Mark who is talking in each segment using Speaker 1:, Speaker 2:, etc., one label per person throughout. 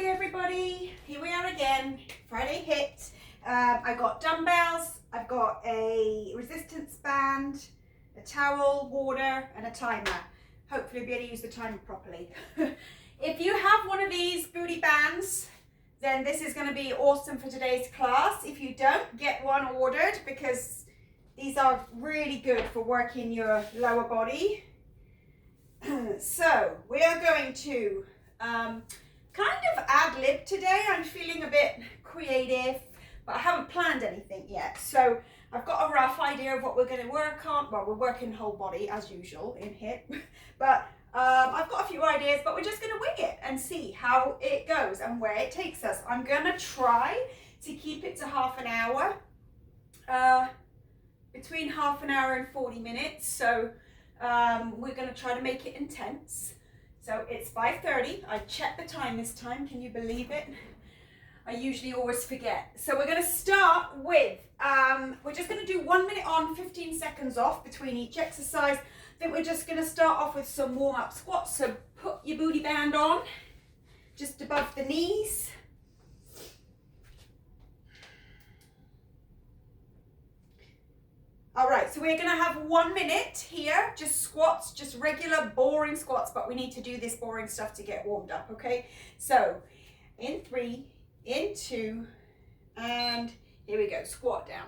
Speaker 1: Friday, everybody. Here we are again, Friday HIIT. I got dumbbells, I've got a resistance band, a towel, water, and a timer. Hopefully I'll be able to use the timer properly. If you have one of these booty bands, then this is going to be awesome for today's class. If you don't, get one ordered because these are really good for working your lower body. So we are going to kind of ad lib today. I'm feeling a bit creative, but I haven't planned anything yet. So I've got a rough idea of what we're going to work on. Well, we're working whole body as usual in HIIT, but I've got a few ideas, but we're just going to wing it and see how it goes and where it takes us. I'm going to try to keep it to half an hour, between half an hour and 40 minutes. So we're going to try to make it intense. So it's 5:30. I checked the time this time. Can you believe it? I usually always forget. So we're going to start with, we're just going to do 1 minute on, 15 seconds off between each exercise. I think we're just going to start off with some warm-up squats. So put your booty band on, just above the knees. All right, so we're gonna have 1 minute here, just squats, just regular boring squats, but we need to do this boring stuff to get warmed up, okay? So in 3, in 2, and here we go, squat down.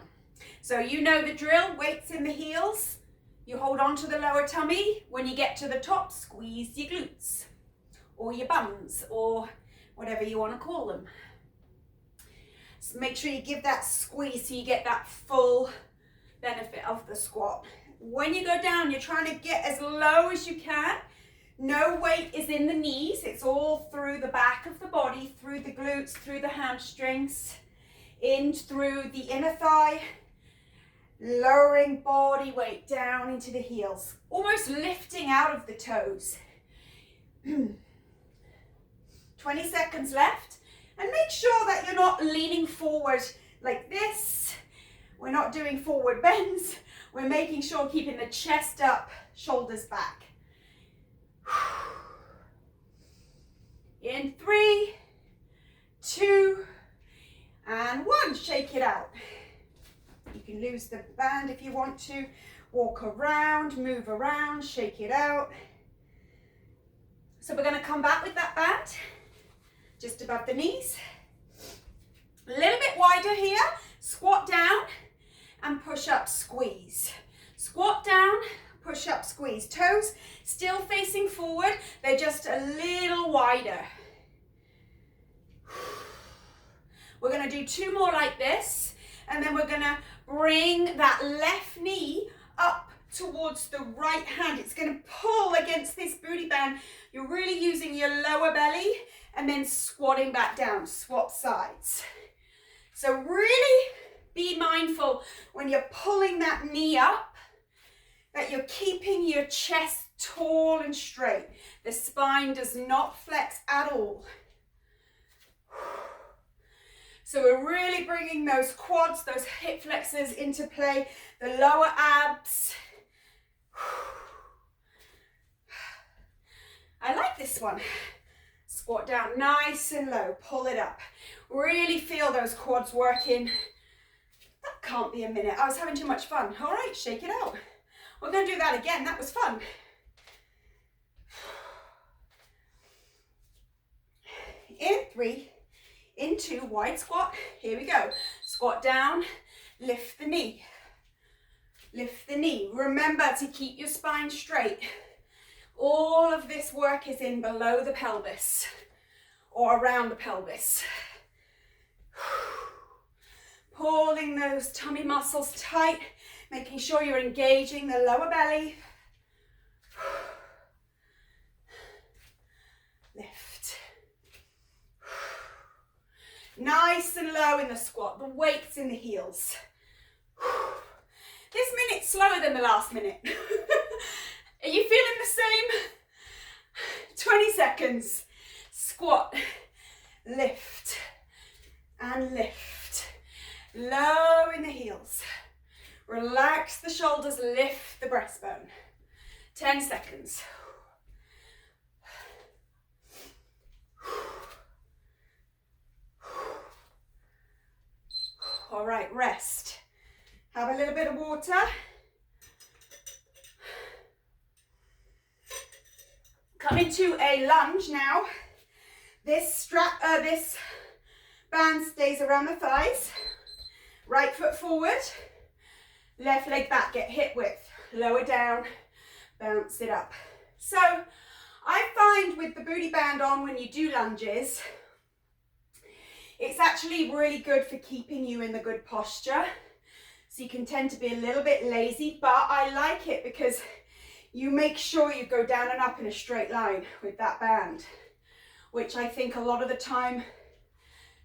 Speaker 1: So you know the drill, weights in the heels. You hold on to the lower tummy. When you get to the top, squeeze your glutes or your buns or whatever you wanna call them. So make sure you give that squeeze so you get that full benefit of the squat. When you go down, you're trying to get as low as you can. No weight is in the knees. It's all through the back of the body, through the glutes, through the hamstrings, in through the inner thigh, lowering body weight down into the heels, almost lifting out of the toes. 20 seconds left, and make sure that you're not leaning forward like this. We're not doing forward bends. We're making sure keeping the chest up, shoulders back. In 3, 2, and 1. Shake it out. You can lose the band if you want to. Walk around, move around, shake it out. So we're going to come back with that band, just above the knees. A little bit wider here. Squat down and push up, squeeze. Squat down, push up, squeeze. Toes still facing forward, they're just a little wider. We're gonna do 2 more like this, and then we're gonna bring that left knee up towards the right hand. It's gonna pull against this booty band. You're really using your lower belly and then squatting back down, swap sides. So really be mindful when you're pulling that knee up that you're keeping your chest tall and straight. The spine does not flex at all. So we're really bringing those quads, those hip flexors into play, the lower abs. I like this one. Squat down nice and low, pull it up. Really feel those quads working. That can't be a minute. I was having too much fun. All right, shake it out. We're going to do that again. That was fun. In 3, in 2, wide squat. Here we go. Squat down, lift the knee. Lift the knee. Remember to keep your spine straight. All of this work is in below the pelvis or around the pelvis. Pulling those tummy muscles tight, making sure you're engaging the lower belly. Lift. Nice and low in the squat, the weight's in the heels. This minute's slower than the last minute. Are you feeling the same? 20 seconds. Squat, lift, and lift. Low in the heels. Relax the shoulders, lift the breastbone. 10 seconds. right, rest. Have a little bit of water. Come into a lunge now. This band stays around the thighs. Right foot forward, left leg back, get hip width. Lower down, bounce it up. So I find with the booty band on when you do lunges, it's actually really good for keeping you in the good posture. So you can tend to be a little bit lazy, but I like it because you make sure you go down and up in a straight line with that band, which I think a lot of the time,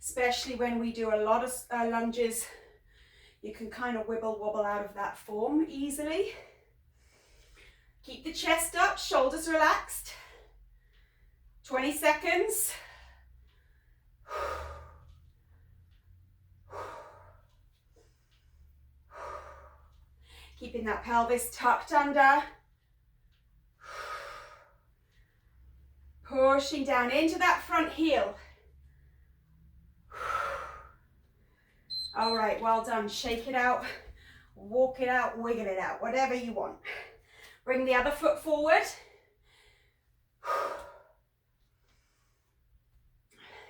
Speaker 1: especially when we do a lot of lunges, you can kind of wibble wobble out of that form easily. Keep the chest up, shoulders relaxed. 20 seconds. Keeping that pelvis tucked under. Pushing down into that front heel. All right, well done. Shake it out, walk it out, wiggle it out, whatever you want. Bring the other foot forward.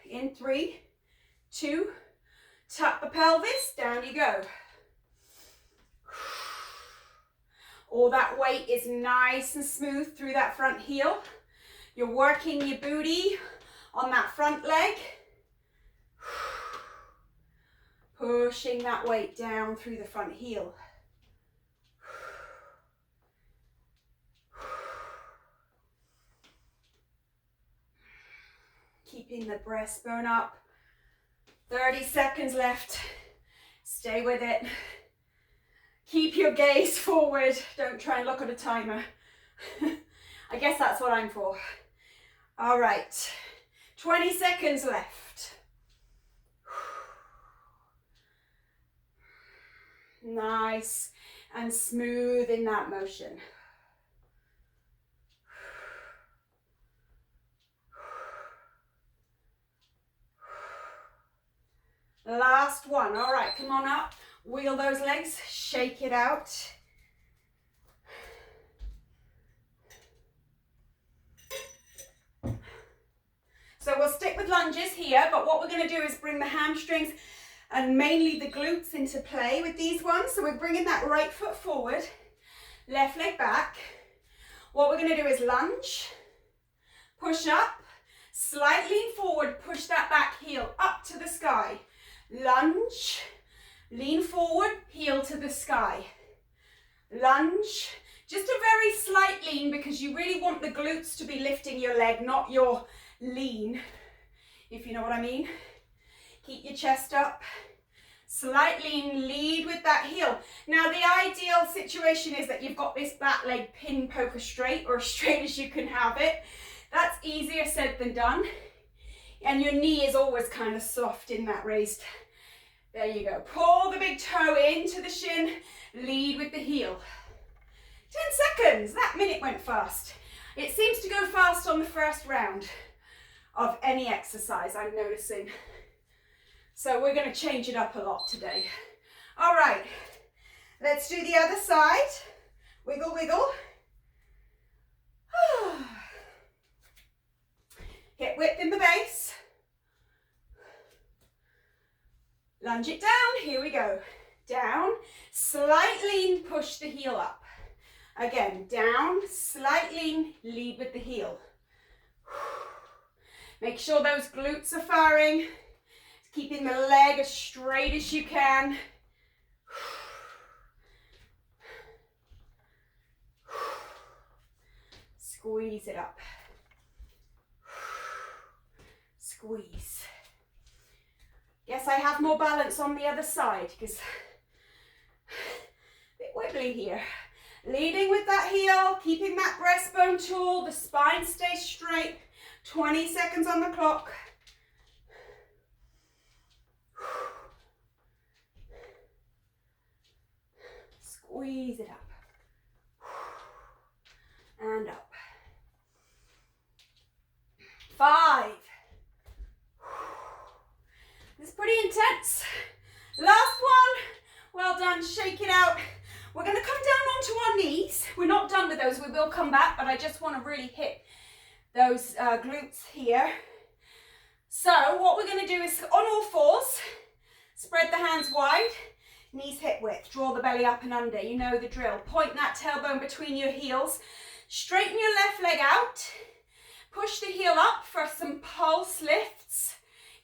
Speaker 1: In 3, 2, tuck the pelvis, down you go. All that weight is nice and smooth through that front heel. You're working your booty on that front leg. Pushing that weight down through the front heel. Keeping the breastbone up. 30 seconds left. Stay with it. Keep your gaze forward. Don't try and look at a timer. I guess that's what I'm for. All right. 20 seconds left. Nice and smooth in that motion. Last one. All right, come on up. Wheel those legs, shake it out. So we'll stick with lunges here, but what we're going to do is bring the hamstrings and mainly the glutes into play with these ones. So we're bringing that right foot forward, left leg back. What we're going to do is lunge, push up, slight lean forward, push that back heel up to the sky. Lunge, lean forward, heel to the sky. Lunge, just a very slight lean because you really want the glutes to be lifting your leg, not your lean, if you know what I mean. Keep your chest up. Slight lean, lead with that heel. Now the ideal situation is that you've got this back leg pin poker straight, or as straight as you can have it. That's easier said than done. And your knee is always kind of soft in that raised. There you go. Pull the big toe into the shin, lead with the heel. 10 seconds, that minute went fast. It seems to go fast on the first round of any exercise, I'm noticing. So we're going to change it up a lot today. All right, let's do the other side. Wiggle, wiggle. Hip width in the base. Lunge it down, here we go. Down, slight lean, push the heel up. Again, down, slight lean, lead with the heel. Make sure those glutes are firing. Keeping the leg as straight as you can. Squeeze it up. Squeeze. Yes, I have more balance on the other side because a bit wiggly here. Leading with that heel, keeping that breastbone tall, the spine stays straight. 20 seconds on the clock. Squeeze it up. And up. 5. This is pretty intense. Last one. Well done. Shake it out. We're going to come down onto our knees. We're not done with those. We will come back, but I just want to really hit those glutes here. So what we're going to do is on all fours, spread the hands wide, knees hip width, draw the belly up and under. You know the drill. Point that tailbone between your heels. Straighten your left leg out. Push the heel up for some pulse lifts,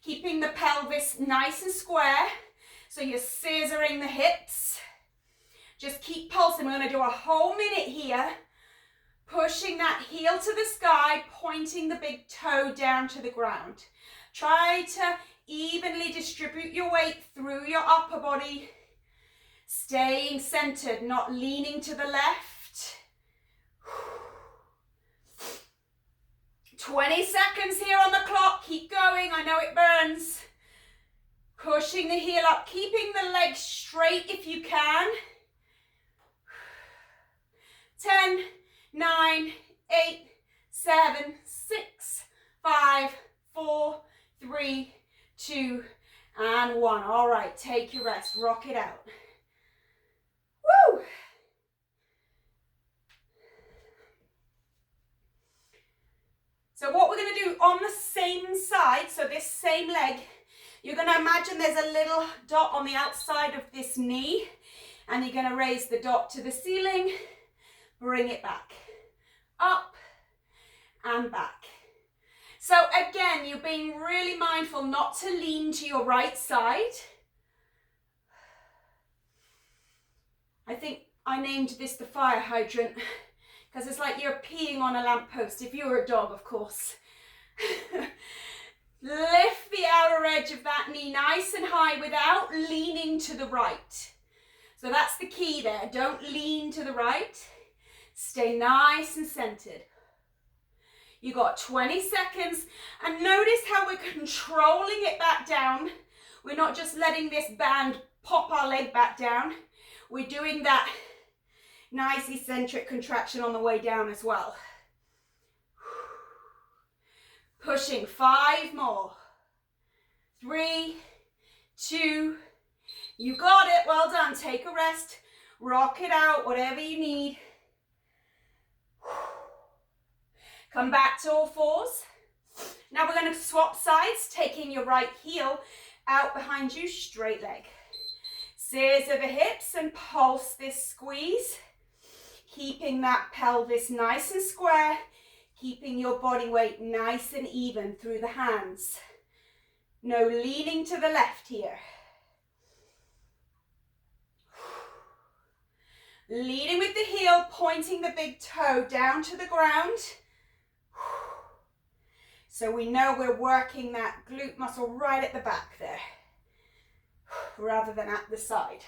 Speaker 1: keeping the pelvis nice and square. So you're scissoring the hips. Just keep pulsing. We're going to do a whole minute here. Pushing that heel to the sky, pointing the big toe down to the ground. Try to evenly distribute your weight through your upper body. Staying centered, not leaning to the left. 20 seconds here on the clock. Keep going. I know it burns. Pushing the heel up, keeping the legs straight if you can. 10, 9, 8, 7, 6, 5, 4, 3, 2, and 1. All right, take your rest. Rock it out. Woo! So what we're going to do on the same side, so this same leg, you're going to imagine there's a little dot on the outside of this knee, and you're going to raise the dot to the ceiling, bring it back, up and back. So again, you're being really mindful not to lean to your right side. I think I named this the fire hydrant because it's like you're peeing on a lamppost, if you were a dog, of course. Lift the outer edge of that knee nice and high without leaning to the right. So that's the key there. Don't lean to the right. Stay nice and centered. You got 20 seconds, and notice how we're controlling it back down. We're not just letting this band pop our leg back down. We're doing that nice eccentric contraction on the way down as well. Pushing 5 more. 3, 2, you got it. Well done. Take a rest. Rock it out, whatever you need. Come back to all fours. Now we're going to swap sides, taking your right heel out behind you, straight leg. Scissor the hips and pulse this squeeze. Keeping that pelvis nice and square. Keeping your body weight nice and even through the hands. No leaning to the left here. Leading with the heel, pointing the big toe down to the ground. So we know we're working that glute muscle right at the back there, rather than at the side.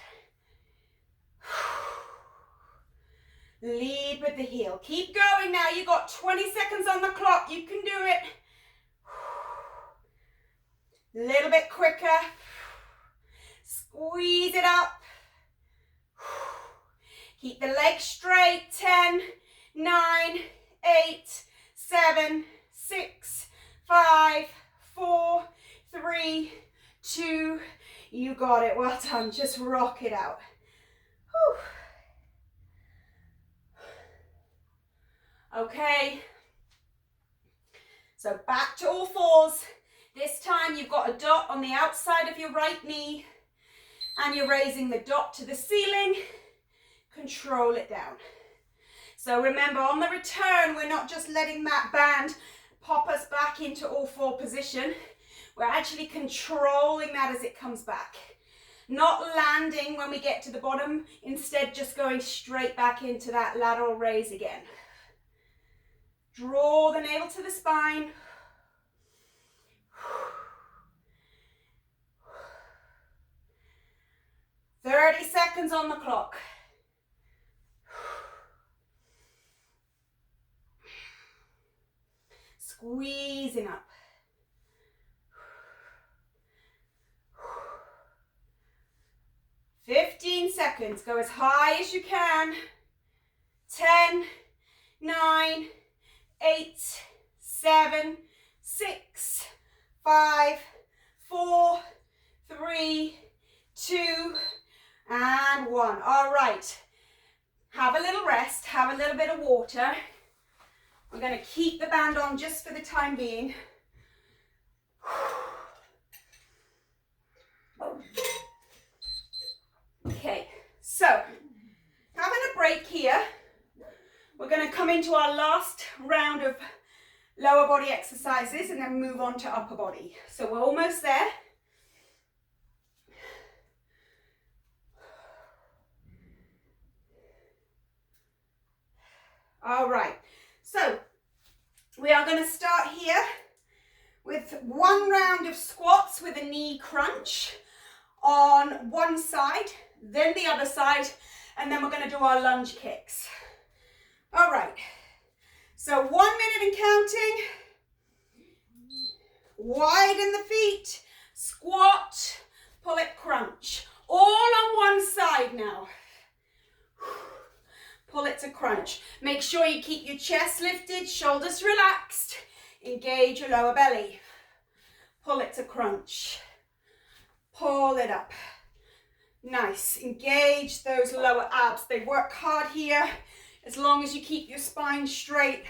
Speaker 1: Lead with the heel. Keep going now. You've got 20 seconds on the clock. You can do it. A little bit quicker. Squeeze it up. Keep the legs straight. 10, 9, 8, 7, 6, 5, 4, 3, 2. You got it. Well done. Just rock it out. Whew. Okay, so back to all fours. This time you've got a dot on the outside of your right knee and you're raising the dot to the ceiling. Control it down. So remember, on the return, we're not just letting that band pop us back into all four position. We're actually controlling that as it comes back. Not landing when we get to the bottom, instead just going straight back into that lateral raise again. Draw the navel to the spine. "30 seconds on the clock. Squeezing up. "15 seconds. Go as high as you can. 10, 9, 8, 7, 6, 5, 4, 3, 2, 2, and 1. All right. Have a little rest, have a little bit of water. We're going to keep the band on just for the time being. Okay, so having a break here. We're going to come into our last round of lower body exercises and then move on to upper body. So we're almost there. All right, so we are going to start here with one round of squats with a knee crunch on one side, then the other side, and then we're going to do our lunge kicks. All right, so 1 minute and counting. Widen the feet, squat, pull it, crunch. All on one side now. Pull it to crunch. Make sure you keep your chest lifted, shoulders relaxed. Engage your lower belly. Pull it to crunch. Pull it up. Nice. Engage those lower abs. They work hard here as long as you keep your spine straight.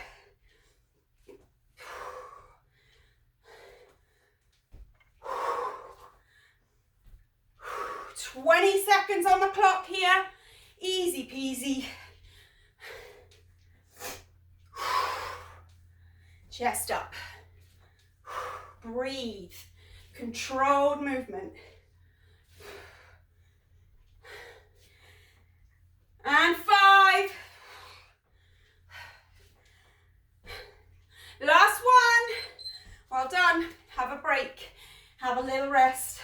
Speaker 1: 20 seconds on the clock here. Easy peasy. Chest up. Breathe. Controlled movement. And 5. Last one. Well done. Have a break. Have a little rest.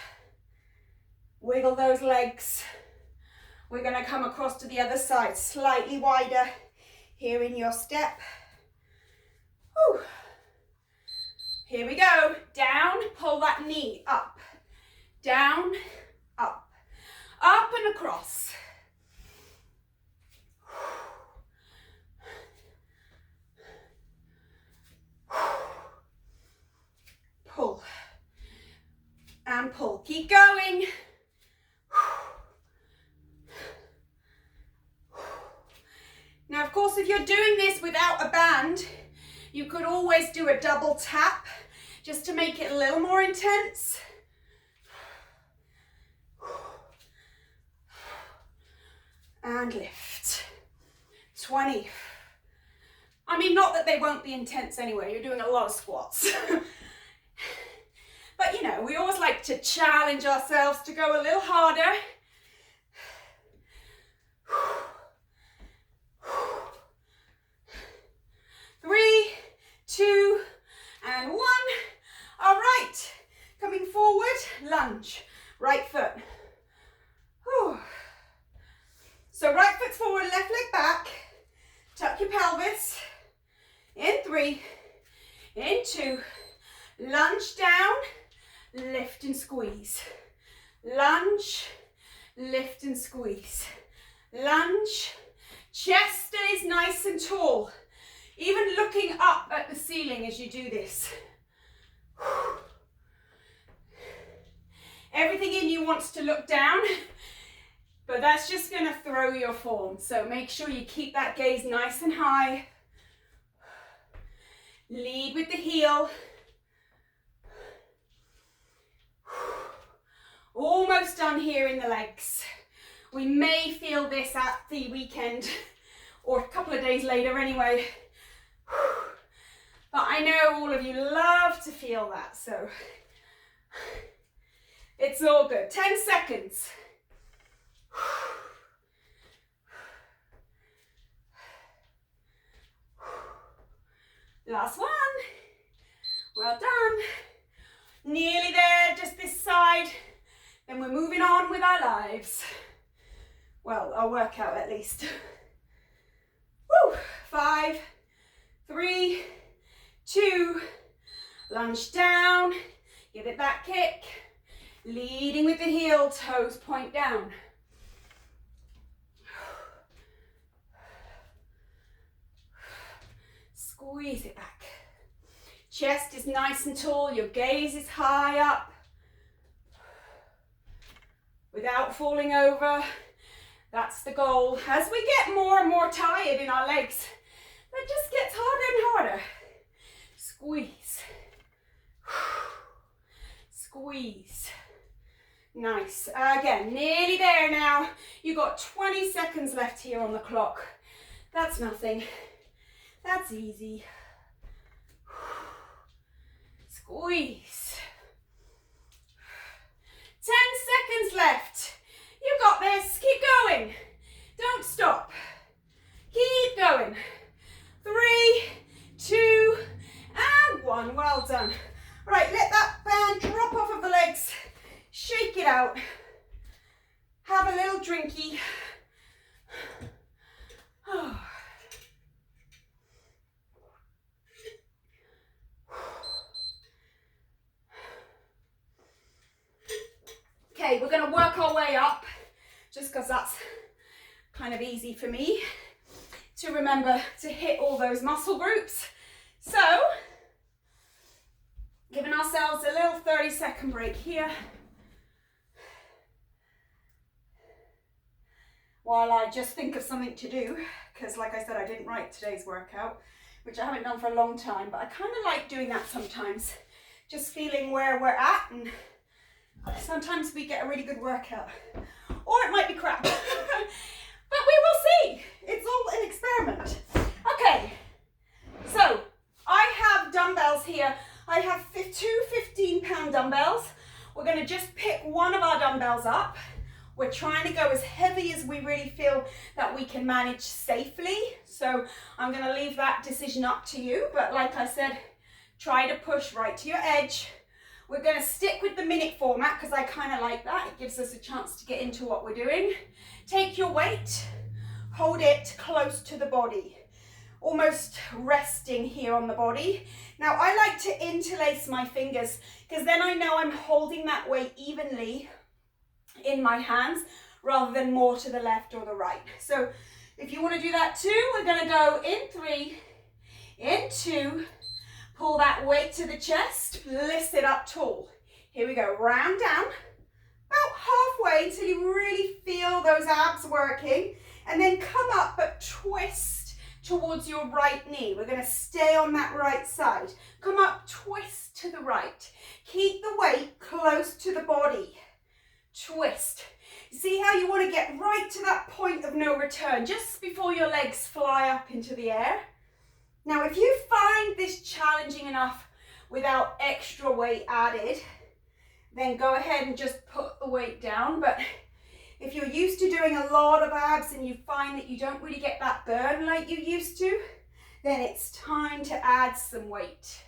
Speaker 1: Wiggle those legs. We're going to come across to the other side, slightly wider here in your step. Whew. Here we go. Down, pull that knee up. Down, up. Up and across. Pull. And pull. Keep going. Now, of course, if you're doing this without a band, you could always do a double tap just to make it a little more intense. And lift. 20. I mean, not that they won't be intense anyway. You're doing a lot of squats. But, you know, we always like to challenge ourselves to go a little harder. 3, 2, and 1. All right, coming forward, lunge, right foot. Whew. So right foot's forward, left leg back, tuck your pelvis, in 3, in 2, lunge down, lift and squeeze, lunge, lift and squeeze, lunge, chest stays nice and tall. Even looking up at the ceiling as you do this. Everything in you wants to look down, but that's just going to throw your form. So make sure you keep that gaze nice and high. Lead with the heel. Almost done here in the legs. We may feel this at the weekend or a couple of days later anyway. But I know all of you love to feel that, so it's all good. 10 seconds. Last one. Well done. Nearly there, just this side. Then we're moving on with our lives. Well, our workout at least. Woo! 5, 3, 2, lunge down, give it that kick, leading with the heel, toes point down. Squeeze it back. Chest is nice and tall, your gaze is high up. without falling over. That's the goal. As we get more and more tired in our legs, that just gets harder and harder. Squeeze. Squeeze. Nice. Again, nearly there now. You've got 20 seconds left here on the clock. That's nothing. That's easy. Squeeze. 10 seconds left. You got this. Keep going. Don't stop. Keep going. 3, 2, and 1. Well done. All right, let that band drop off of the legs. Shake it out. Have a little drinky. Okay, we're going to work our way up, just because that's kind of easy for me to remember to hit all those muscle groups. So, giving ourselves a little 30-second break here, while I just think of something to do, because like I said, I didn't write today's workout, which I haven't done for a long time, but I kind of like doing that sometimes, just feeling where we're at, and sometimes we get a really good workout, or it might be crap, but we will see. It's all an experiment. Okay, so I have dumbbells here. I have two 15-pound dumbbells. We're going to just pick one of our dumbbells up. We're trying to go as heavy as we really feel that we can manage safely. So I'm going to leave that decision up to you. But like I said, try to push right to your edge. We're going to stick with the minute format because I kind of like that. It gives us a chance to get into what we're doing. Take your weight, hold it close to the body, almost resting here on the body. Now I like to interlace my fingers because then I know I'm holding that weight evenly in my hands rather than more to the left or the right. So if you want to do that too, we're going to go in 3, in 2, pull that weight to the chest, lift it up tall. Here we go, round down, about halfway until you really feel those abs working, and then come up but twist towards your right knee. We're going to stay on that right side. Come up, twist to the right. Keep the weight close to the body. Twist. See how you want to get right to that point of no return, just before your legs fly up into the air. Now, if you find this challenging enough without extra weight added, then go ahead and just put the weight down. But if you're used to doing a lot of abs and you find that you don't really get that burn like you used to, then it's time to add some weight.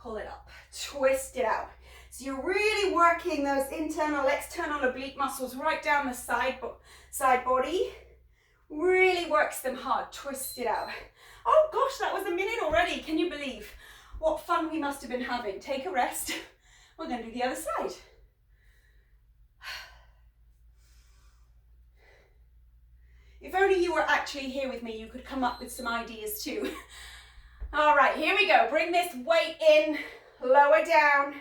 Speaker 1: Pull it up, twist it out. So you're really working those internal, external oblique muscles right down the side body. Really works them hard. Twist it out. Oh gosh, that was a minute already. Can you believe what fun we must have been having? Take a rest. We're going to do the other side. If only you were actually here with me, you could come up with some ideas too. All right, here we go. Bring this weight in, lower down.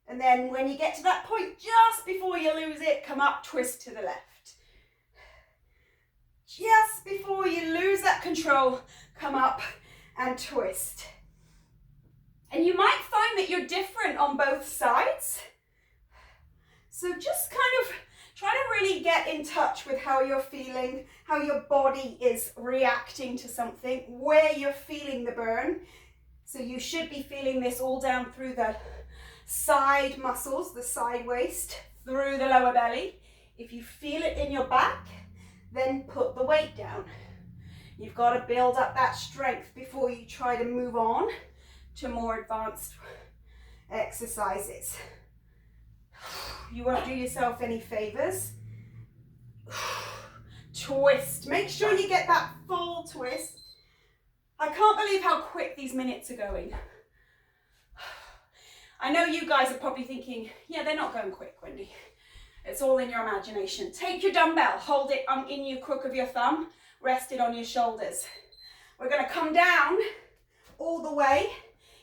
Speaker 1: And then when you get to that point, just before you lose it, come up, twist to the left. Just before you lose that control, come up and twist. And you might find that you're different on both sides. So just kind of try to really get in touch with how you're feeling, how your body is reacting to something, where you're feeling the burn. So you should be feeling this all down through the side muscles, the side waist, through the lower belly. If you feel it in your back, then put the weight down. You've got to build up that strength before you try to move on to more advanced exercises. You won't do yourself any favors. Twist. Make sure you get that full twist. I can't believe how quick these minutes are going. I know you guys are probably thinking, yeah, they're not going quick, Wendy. It's all in your imagination. Take your dumbbell, hold it in your crook of your thumb, rest it on your shoulders. We're going to come down all the way,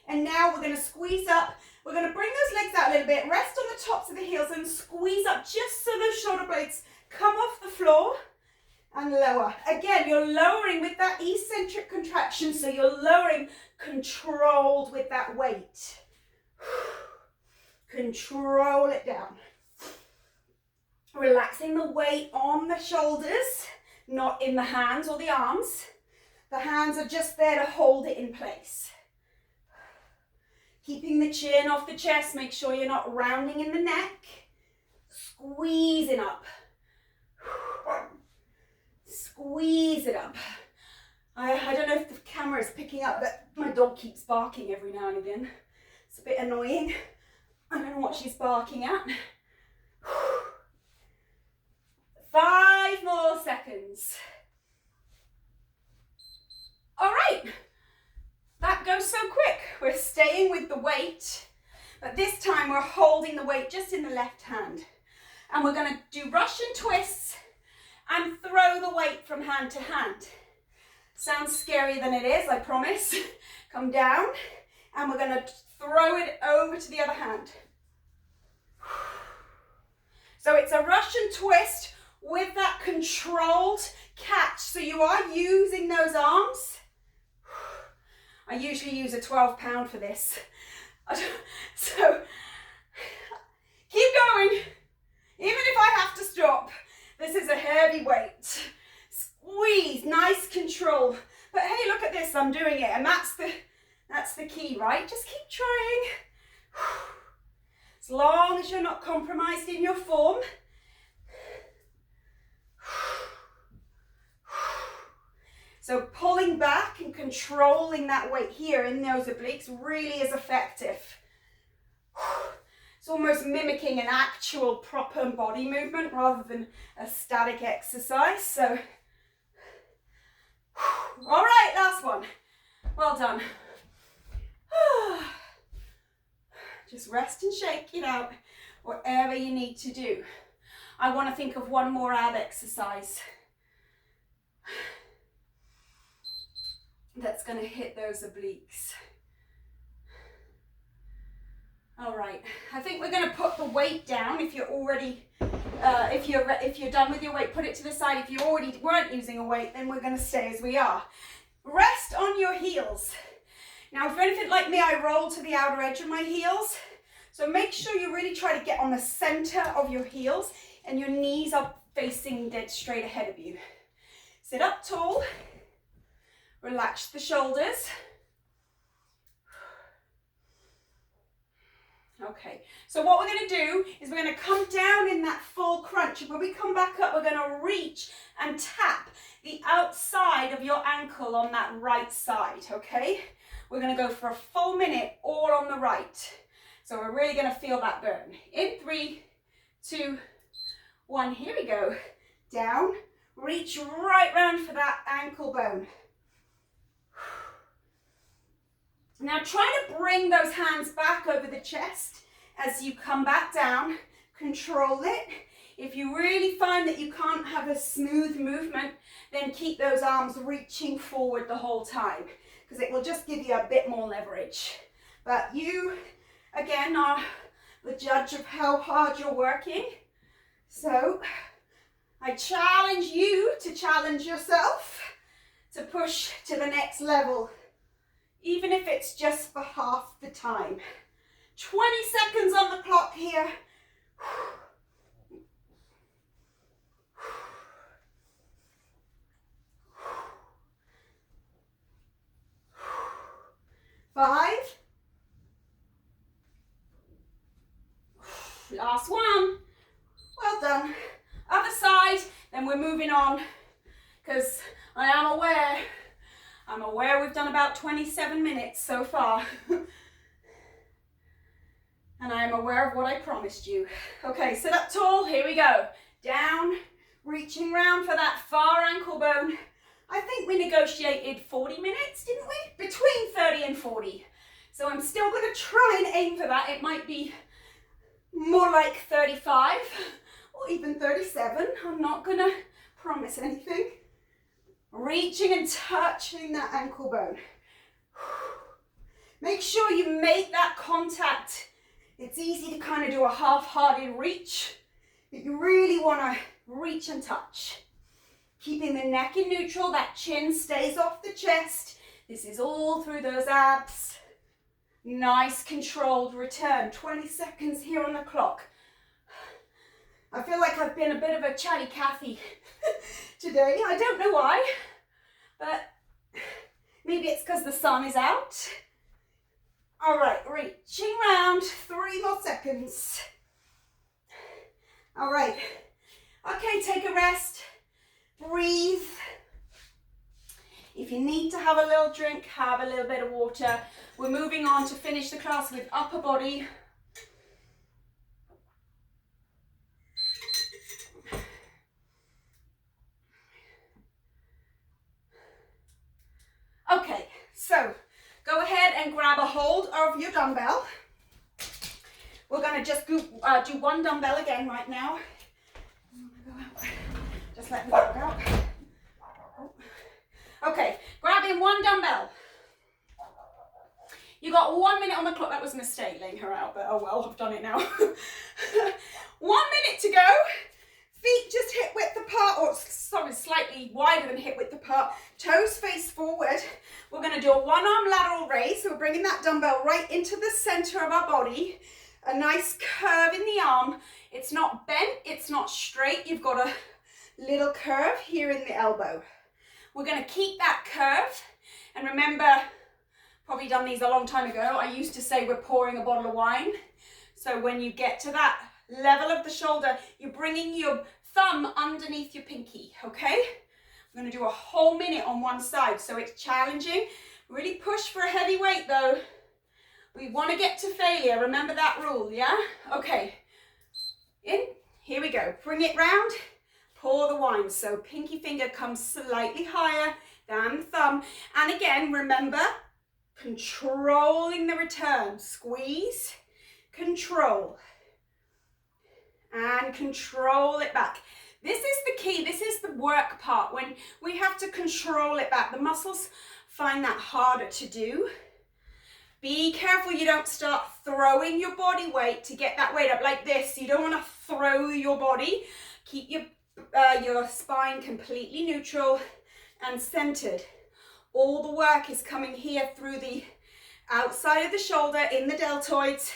Speaker 1: and now we're going to squeeze up. We're going to bring those legs out a little bit, rest on the tops of the heels and squeeze up just so those shoulder blades come off the floor and lower. Again, you're lowering with that eccentric contraction, so you're lowering controlled with that weight. Control it down. Relaxing the weight on the shoulders, not in the hands or the arms. The hands are just there to hold it in place. Keeping the chin off the chest, make sure you're not rounding in the neck. Squeezing up. Squeeze it up. I don't know if the camera is picking up, but my dog keeps barking every now and again. It's a bit annoying. I don't know what she's barking at. 5 more seconds. All right, that goes so quick. We're staying with the weight, but this time we're holding the weight just in the left hand. And we're gonna do Russian twists and throw the weight from hand to hand. Sounds scarier than it is, I promise. Come down, and we're gonna throw it over to the other hand. So it's a Russian twist with that controlled catch. So you are using those arms. I usually use a 12-pound for this. So keep going. Even if I have to stop, this is a heavy weight. Squeeze, nice control. But hey, look at this, I'm doing it. And that's the key, right? Just keep trying. As long as you're not compromised in your form. So pulling back and controlling that weight here in those obliques really is effective. It's almost mimicking an actual proper body movement rather than a static exercise. So, all right, last one. Well done. Just rest and shake it out, whatever you need to do. I want to think of one more ab exercise that's going to hit those obliques. All right, I think we're going to put the weight down. If you're already, if you're done with your weight, put it to the side. If you already weren't using a weight, then we're going to stay as we are. Rest on your heels. Now, if you're anything like me, I roll to the outer edge of my heels. So make sure you really try to get on the center of your heels and your knees are facing dead straight ahead of you. Sit up tall. Relax the shoulders. Okay, so what we're going to do is we're going to come down in that full crunch. And when we come back up, we're going to reach and tap the outside of your ankle on that right side, okay? We're going to go for a full minute all on the right. So we're really going to feel that burn. In 3, 2, 1, here we go. Down, reach right round for that ankle bone. Now try to bring those hands back over the chest as you come back down. Control it. If you really find that you can't have a smooth movement, then keep those arms reaching forward the whole time because it will just give you a bit more leverage. But you, again, are the judge of how hard you're working. So I challenge you to challenge yourself to push to the next level. Even if it's just for half the time. 20 seconds on the clock here. 5. Last one. Well done. Other side, then we're moving on because I am aware we've done about 27 minutes so far. And I am aware of what I promised you. Okay, sit up tall, here we go. Down, reaching round for that far ankle bone. I think we negotiated 40 minutes, didn't we? Between 30 and 40. So I'm still gonna try and aim for that. It might be more like 35 or even 37. I'm not gonna promise anything. Reaching and touching that ankle bone. Make sure you make that contact It's easy to kind of do a half-hearted reach, but you really want to reach and touch. Keeping the neck in neutral, that chin stays off the chest. This is all through those abs. Nice controlled return. 20 seconds here on the clock. I feel like I've been a bit of a chatty Cathy today. I don't know why, but maybe it's because the sun is out. All right, reaching round, 3 more seconds. All right, okay, take a rest, breathe. If you need to have a little drink, have a little bit of water. We're moving on to finish the class with upper body. Okay, so go ahead and grab a hold of your dumbbell. We're going to just do one dumbbell again right now. Just let me go out. Okay, grabbing one dumbbell. You got 1 minute on the clock. That was a mistake laying her out, but oh well, I've done it now. 1 minute to go. Feet just hip width apart, or sorry, slightly wider than hip width apart. Toes face forward. We're going to do a one-arm lateral raise. So we're bringing that dumbbell right into the center of our body. A nice curve in the arm. It's not bent, it's not straight. You've got a little curve here in the elbow. We're going to keep that curve. And remember, probably done these a long time ago, I used to say we're pouring a bottle of wine. So when you get to that level of the shoulder, you're bringing your thumb underneath your pinky, okay? I'm going to do a whole minute on one side, so it's challenging. Really push for a heavy weight though. We want to get to failure, remember that rule, yeah? Okay, in, here we go. Bring it round, pour the wine. So pinky finger comes slightly higher than thumb. And again, remember, controlling the return. Squeeze, control, and control it back. This is the key, this is the work part. When we have to control it back, the muscles find that harder to do. Be careful you don't start throwing your body weight to get that weight up like this. You don't want to throw your body. Keep your spine completely neutral and centered. All the work is coming here through the outside of the shoulder, in the deltoids,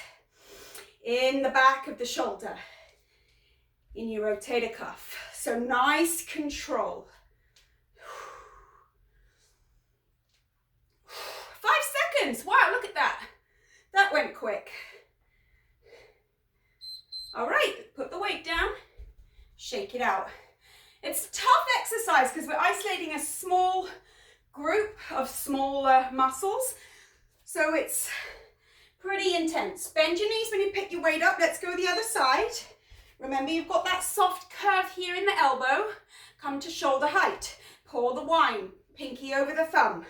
Speaker 1: in the back of the shoulder, in your rotator cuff. So nice control. 5 seconds. Wow, look at that. That went quick. All right, put the weight down, shake it out. It's a tough exercise because we're isolating a small group of smaller muscles. So it's pretty intense. Bend your knees when you pick your weight up. Let's go the other side. Remember, you've got that soft curve here in the elbow. Come to shoulder height. Pour the wine, pinky over the thumb.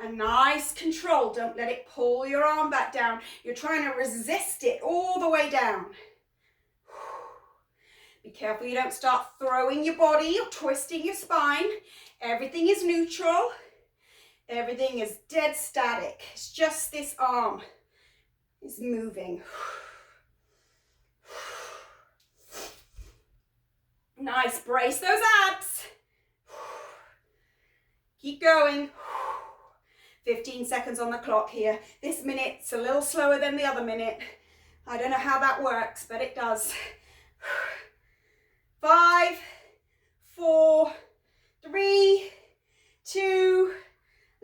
Speaker 1: And nice control. Don't let it pull your arm back down. You're trying to resist it all the way down. Be careful you don't start throwing your body or twisting your spine. Everything is neutral. Everything is dead static. It's just this arm is moving. Nice, brace those abs. Keep going. 15 seconds on the clock here. This minute's a little slower than the other minute. I don't know how that works, but it does. 5, 4, 3, 2,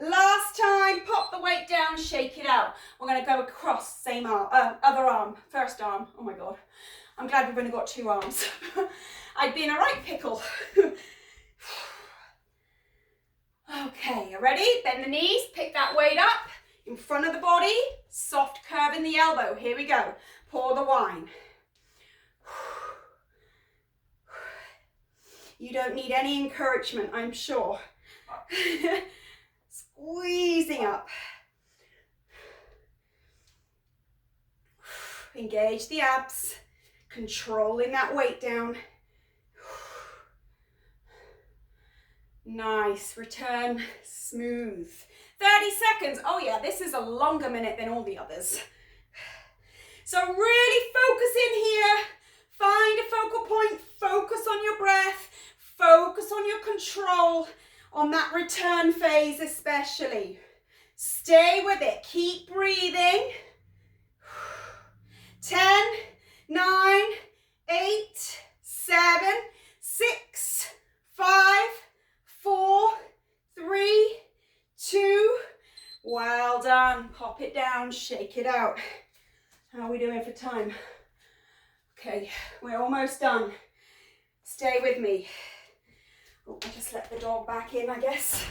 Speaker 1: last time. Pop the weight down, shake it out. We're going to go across, same arm, other arm, first arm. Oh my God. I'm glad we've only got 2 arms. I'd be in a right pickle. Okay, you ready? Bend the knees, pick that weight up in front of the body, soft curve in the elbow. Here we go. Pour the wine. You don't need any encouragement, I'm sure. Squeezing up. Engage the abs, controlling that weight down. Nice, return, smooth. 30 seconds, oh yeah, this is a longer minute than all the others. So really focus in here, find a focal point, focus on your breath, focus on your control, on that return phase especially. Stay with it, keep breathing. 10, 9, 8, 7, 6, 5, 4, 3, 2. Well done. Pop it down, shake it out. How are we doing for time? Okay, we're almost done. Stay with me. Oh, I just let the dog back in, I guess,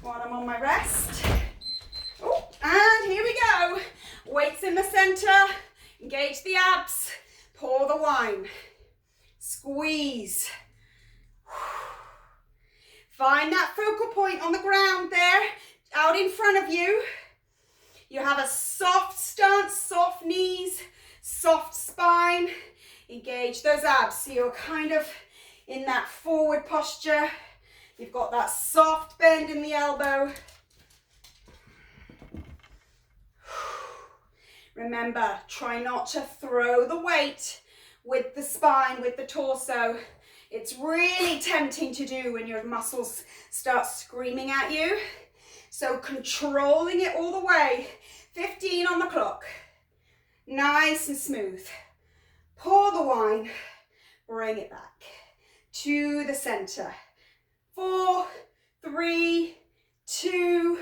Speaker 1: while I'm on my rest. Oh, and here we go. Weights in the center. Engage the abs. Pour the wine. Squeeze. Find that focal point on the ground there, out in front of you. You have a soft stance, soft knees, soft spine. Engage those abs. So you're kind of in that forward posture. You've got that soft bend in the elbow. Remember, try not to throw the weight with the spine, with the torso. It's really tempting to do when your muscles start screaming at you. So controlling it all the way. 15 on the clock. Nice and smooth. Pour the wine. Bring it back to the center. 4, 3, 2.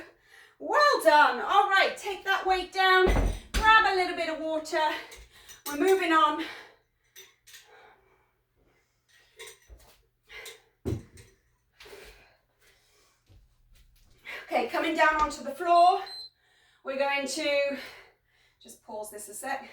Speaker 1: Well done. All right, take that weight down. Grab a little bit of water. We're moving on. Okay, coming down onto the floor. We're going to, just pause this a sec.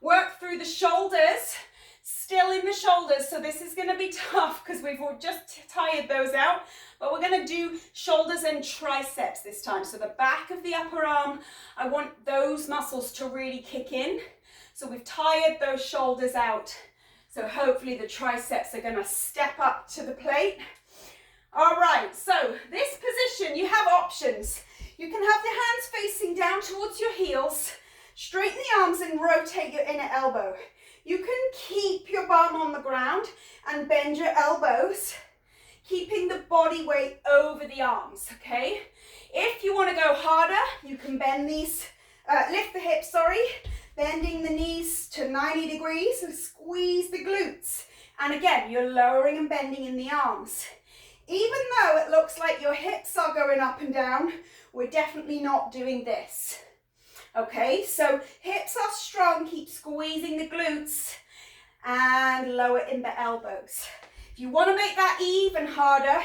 Speaker 1: Work through the shoulders, still in the shoulders. So this is gonna be tough because we've just tired those out, but we're gonna do shoulders and triceps this time. So the back of the upper arm, I want those muscles to really kick in. So we've tired those shoulders out. So hopefully the triceps are gonna step up to the plate. All right, so this position, you have options. You can have the hands facing down towards your heels, straighten the arms and rotate your inner elbow. You can keep your bum on the ground and bend your elbows, keeping the body weight over the arms, okay? If you want to go harder, you can bend these, lift the hips, bending the knees to 90 degrees and squeeze the glutes. And again, you're lowering and bending in the arms. Even though it looks like your hips are going up and down, we're definitely not doing this. Okay, so hips are strong, keep squeezing the glutes and lower in the elbows. If you want to make that even harder,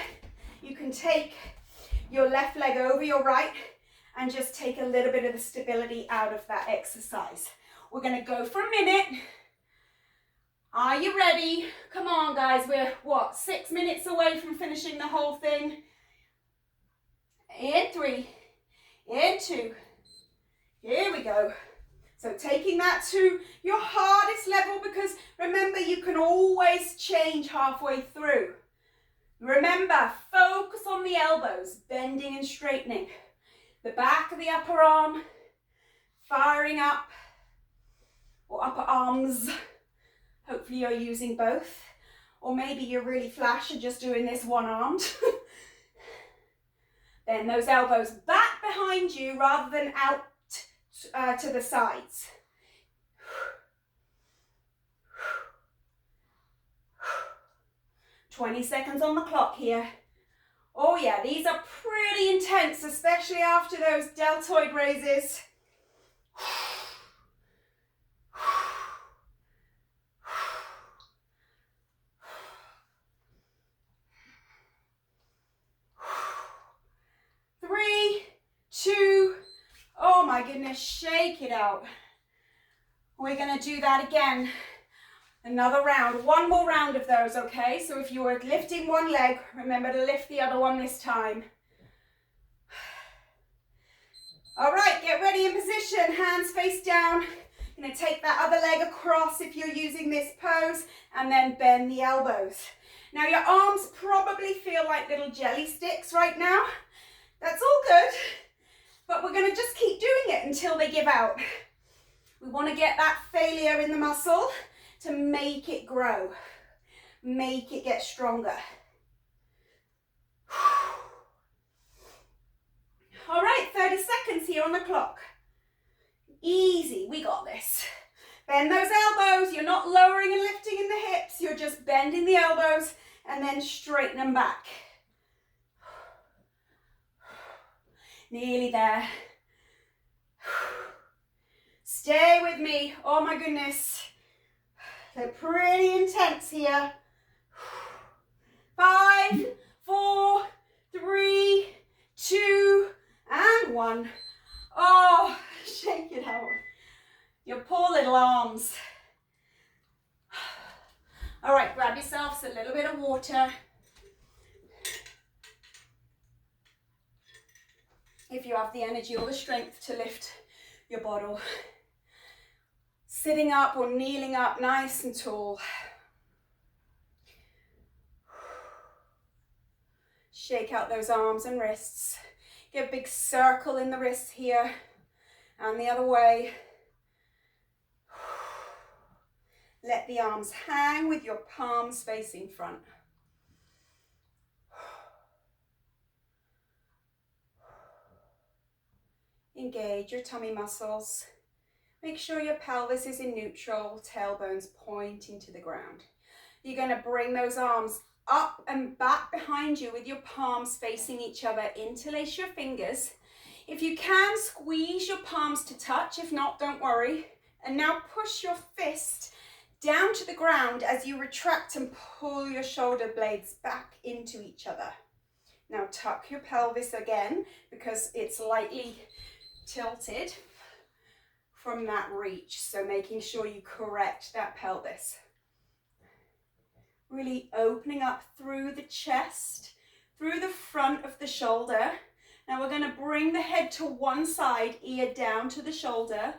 Speaker 1: you can take your left leg over your right and just take a little bit of the stability out of that exercise. We're going to go for a minute. Are you ready? Come on, guys. We're, 6 minutes away from finishing the whole thing. In 3, in 2. Here we go. So taking that to your hardest level, because remember, you can always change halfway through. Remember, focus on the elbows, bending and straightening. The back of the upper arm, firing up, or upper arms. Hopefully you're using both, or maybe you're really flash and just doing this one-armed. Then those elbows back behind you rather than out to the sides. 20 seconds on the clock here. Oh yeah, these are pretty intense, especially after those deltoid raises. Oh my goodness, shake it out. We're going to do that again. Another round, one more round of those, okay? So if you were lifting one leg, remember to lift the other one this time. All right, get ready in position, hands face down. You're going to take that other leg across if you're using this pose, and then bend the elbows. Now your arms probably feel like little jelly sticks right now. That's all good, but we're going to just keep doing it until they give out. We want to get that failure in the muscle to make it grow, make it get stronger. All right, 30 seconds here on the clock. Easy, we got this. Bend those elbows. You're not lowering and lifting in the hips. You're just bending the elbows and then straighten them back. Nearly there. Stay with me. Oh my goodness. They're pretty intense here. 5, 4, 3, 2, and 1. Oh, shake it out. Your poor little arms. All right, grab yourselves a little bit of water. If you have the energy or the strength to lift your bottle. Sitting up or kneeling up nice and tall. Shake out those arms and wrists. Get a big circle in the wrists here and the other way. Let the arms hang with your palms facing front. Engage your tummy muscles. Make sure your pelvis is in neutral, tailbones pointing to the ground. You're going to bring those arms up and back behind you with your palms facing each other. Interlace your fingers. If you can, squeeze your palms to touch. If not, don't worry. And now push your fist down to the ground as you retract and pull your shoulder blades back into each other. Now tuck your pelvis again because it's lightly tilted from that reach. So making sure you correct that pelvis. Really opening up through the chest, through the front of the shoulder. Now we're going to bring the head to one side, ear down to the shoulder,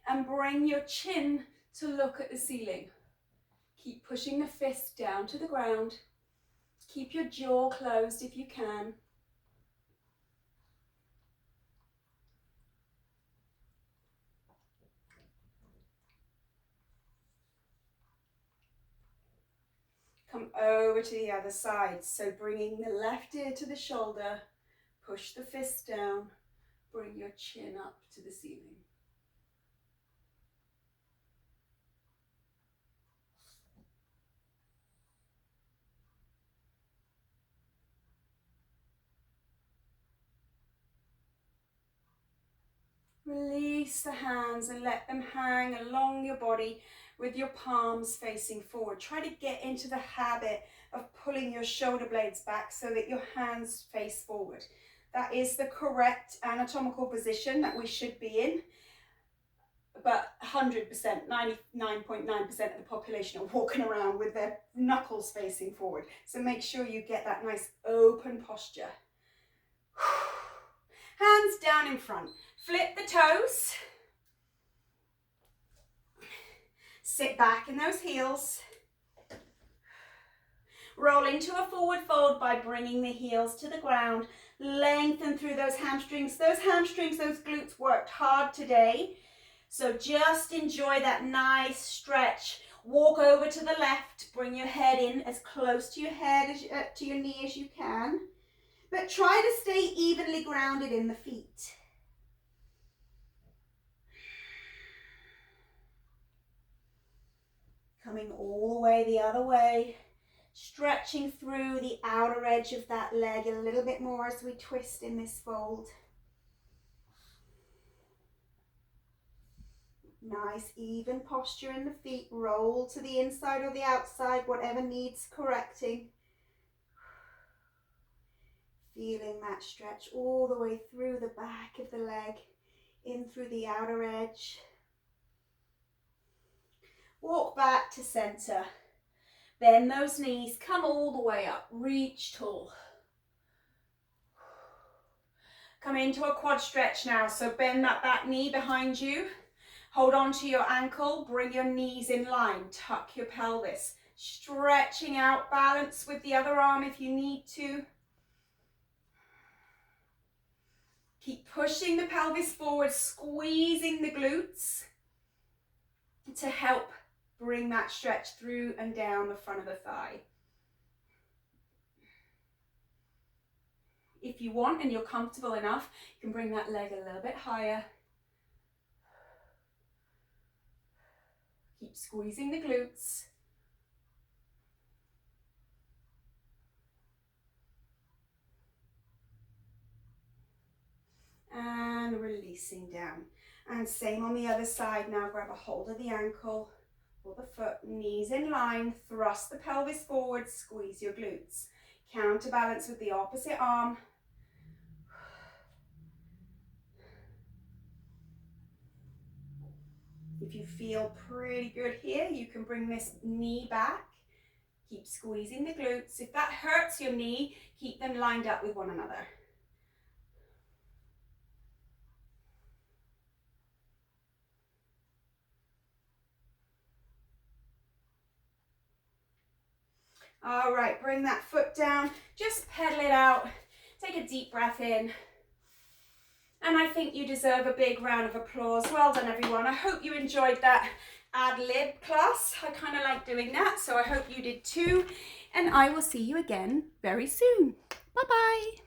Speaker 1: and bring your chin to look at the ceiling. Keep pushing the fist down to the ground. Keep your jaw closed if you can. Come over to the other side. So bringing the left ear to the shoulder, push the fist down, bring your chin up to the ceiling. Release the hands and let them hang along your body with your palms facing forward. Try to get into the habit of pulling your shoulder blades back so that your hands face forward. That is the correct anatomical position that we should be in. But 100%, 99.9% of the population are walking around with their knuckles facing forward. So make sure you get that nice open posture. Hands down in front. Flip the toes. Sit back in those heels. Roll into a forward fold by bringing the heels to the ground. Lengthen through those hamstrings. Those hamstrings, those glutes worked hard today. So just enjoy that nice stretch. Walk over to the left. Bring your head in as close to your head as to your knee as you can. But try to stay evenly grounded in the feet. Coming all the way the other way. Stretching through the outer edge of that leg a little bit more as we twist in this fold. Nice even posture in the feet. Roll to the inside or the outside, whatever needs correcting. Feeling that stretch all the way through the back of the leg, in through the outer edge. Walk back to center. Bend those knees, come all the way up, reach tall. Come into a quad stretch now, so bend that back knee behind you. Hold on to your ankle, bring your knees in line, tuck your pelvis. Stretching out, balance with the other arm if you need to. Keep pushing the pelvis forward, squeezing the glutes to help bring that stretch through and down the front of the thigh. If you want and you're comfortable enough, you can bring that leg a little bit higher. Keep squeezing the glutes. And releasing down. And same on the other side. Now grab a hold of the ankle or the foot, knees in line, thrust the pelvis forward, squeeze your glutes. Counterbalance with the opposite arm. If you feel pretty good here, you can bring this knee back. Keep squeezing the glutes. If that hurts your knee, keep them lined up with one another. All right, bring that foot down, just pedal it out, take a deep breath in. And I think you deserve a big round of applause. Well done, everyone. I hope you enjoyed that ad lib class. I kind of like doing that, so I hope you did too. And I will see you again very soon. Bye-bye.